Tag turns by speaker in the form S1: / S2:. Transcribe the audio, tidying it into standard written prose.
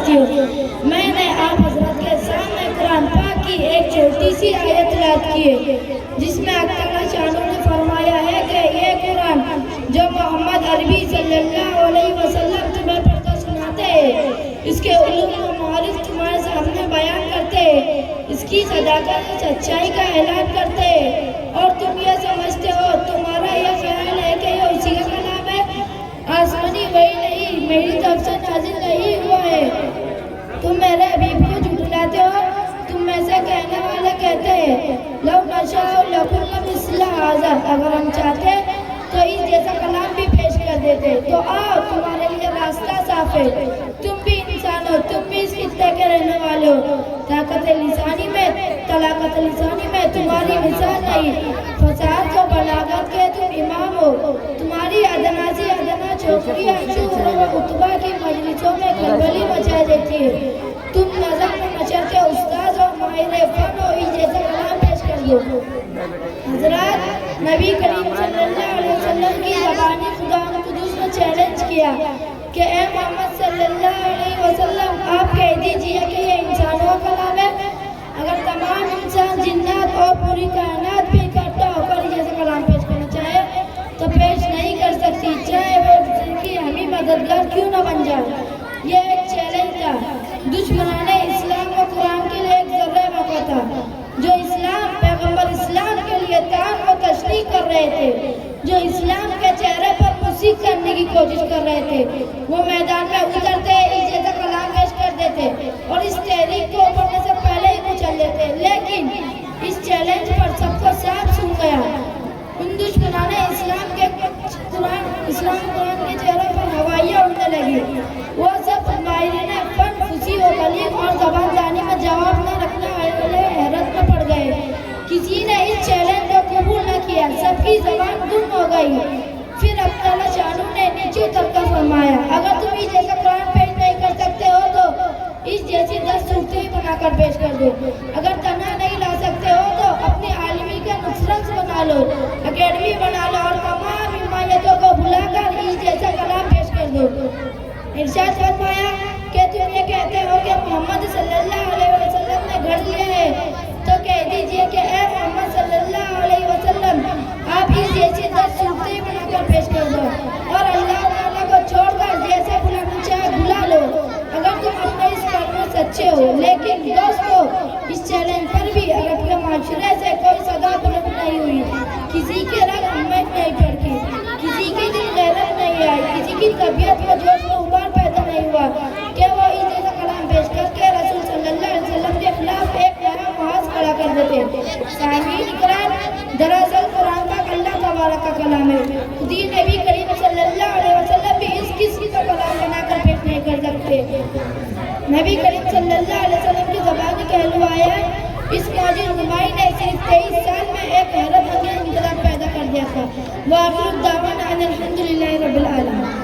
S1: ساتھیوں، میں نے آپ حضرات کے سامنے قرآن پاک کی ایک چھوٹی سی آیت تلاوت کی ہے، جس میں اللہ تعالیٰ شانہ نے فرمایا ہے کہ یہ قرآن جو محمد عربی صلی اللہ علیہ وسلم تمہیں پڑھ کر سناتے ہیں، اس کے علوم و معارف تمہارے سامنے بیان کرتے ہیں، اس کی صداقت و سچائی کا اعلان کرتے ہیں، اور تم یہ سمجھتے ہو، تمہارا یہ خیال ہے کہ یہ اسی کا کلام ہے؟ آسمانی وحی نہیں، میری طرف سے نازل نہیں ہوا ہے۔ تم میرے حبیب کو جھٹلاتے ہو۔ تم میں سے کہنے والے کہتے ہیں لو نشاء لقلنا مثل ھذا، اگر ہم چاہتے تو اس جیسا کلام بھی پیش کر دیتے۔ تو آؤ، تمہارے لیے راستہ صاف ہے، تم بھی انسان ہو، تم بھی اس خطے کے رہنے والے ہو۔ طلاقت لسانی میں تمہاری مثال نہیں، فصاحت و بلاغت کے تم امام ہو۔ تمہاری ادنا سی ادنا چھوکریاں شعر و خطبہ کی مجلسوں میں کھلبلی مچا دیتی ہے۔ تم نظم میں مچرتے استاذ اور ماہر فن ہو، اس جیسا کلام پیش کر دو۔ حضرات، نبی کریم صلی اللہ علیہ وسلم کی زبانی خدا قدوس نے چیلنج کیا کہ اے محمد صلی اللہ علیہ وسلم، آپ کہہ دیجئے کہ یہ انسانوں کا کلام ہے۔ اگر تمام انسان، جنات اور پوری کائنات بھی اکٹھا ہو کر جیسا کلام پیش کرنا چاہے تو پیش نہیں کر سکتی، چاہے وہ ان کی ہمیں مددگار کیوں نہ بن جائے۔ یہ ایک چیلنج تھا، دشمنان اسلام و قرآن کے لیے ایک ذرہ موقع تھا۔ جو اسلام، پیغمبر اسلام کے لیے تعان و تشریح کر رہے تھے، جو اسلام کے چہرے پر مسیح کرنے کی کوشش کر رہے تھے، وہ میدان میں اترتے، اس جیسا کلام پیش کر دیتے اور اس تحریک کو پڑھنے سے پہلے ہی کچل دیتے۔ لیکن اس چیلنج پر سب کو صاف سن گیا۔ ان دشمنان اسلام کے قرآن کے چہرے پر ہوائیاں اڑنے لگی۔ وہ سب ماہرین فن، فصیح و بلیغ اور زبان دانی میں جواب نہ رکھنے والے حیرت میں پڑ گئے۔ کسی نے اس چیلنج کو قبول نہ کیا، سب کی زبان گم ہو گئی۔ پھر اللہ تعالیٰ شانہ نے نیچے اتر کر فرمایا، اگر تم اس جیسا قرآن پیش نہیں کر سکتے ہو تو اس جیسی 10 صورتیں بنا کر پیش کر دو۔ اگر تنہا نہیں لا سکتے ہو تو اپنی عالمی کا نصرت بنا لو، اکیڈمی بنا لو اور تمام حمایتوں کو بھلا کر اس جیسا کلام پیش کر دو۔ ارشاد فرمایا کہ تم یہ کہتے ہو کہ محمد صلی اللہ علیہ وسلم نے گھڑ لیا ہے، تو کہہ دیجئے کہ اے محمد صلی اللہ علیہ وسلم، آپ اس جیسی 10 صورتیں بنا کر پیش کر دو اور اللہ تعالیٰ کو چھوڑ کر جیسے بلانا چاہے بلا لو، اگر تم اپنے اس کام میں سچے ہو۔ لیکن دوستو، اس چیلنج پر بھی اگر اپنے معاشرے سے کوئی صدا بلند نہیں ہوئی، کسی کے رنگ ہمت نہیں چڑھی، کسی کی دل غیرت نہیں آئی، کسی کی طبیعت میں جوش و خروش پیدا نہیں ہوا کہ وہ اس جیسا کلام پیش کر کے رسول صلی اللہ علیہ وسلم کے خلاف ایک نیا محاذ کھڑا کر دیتے۔ سامعین اکرام، دراصل قرآن پاک اللہ تبارک کا کلام ہے۔ خودی نبی کریم صلی اللہ علیہ وسلم بھی اس قسم کا کلام بنا کر پیش نہیں کر سکتے۔ نبی کریم صلی اللہ علیہ وسلم کی زبانی کہلوایا ہے، اس معجز نمائی نے صرف 23 سال میں ایک حیرت انگیز انقلاب پیدا کر دیا تھا۔ وآخر دعوانا ان الحمدللہ رب العالمین۔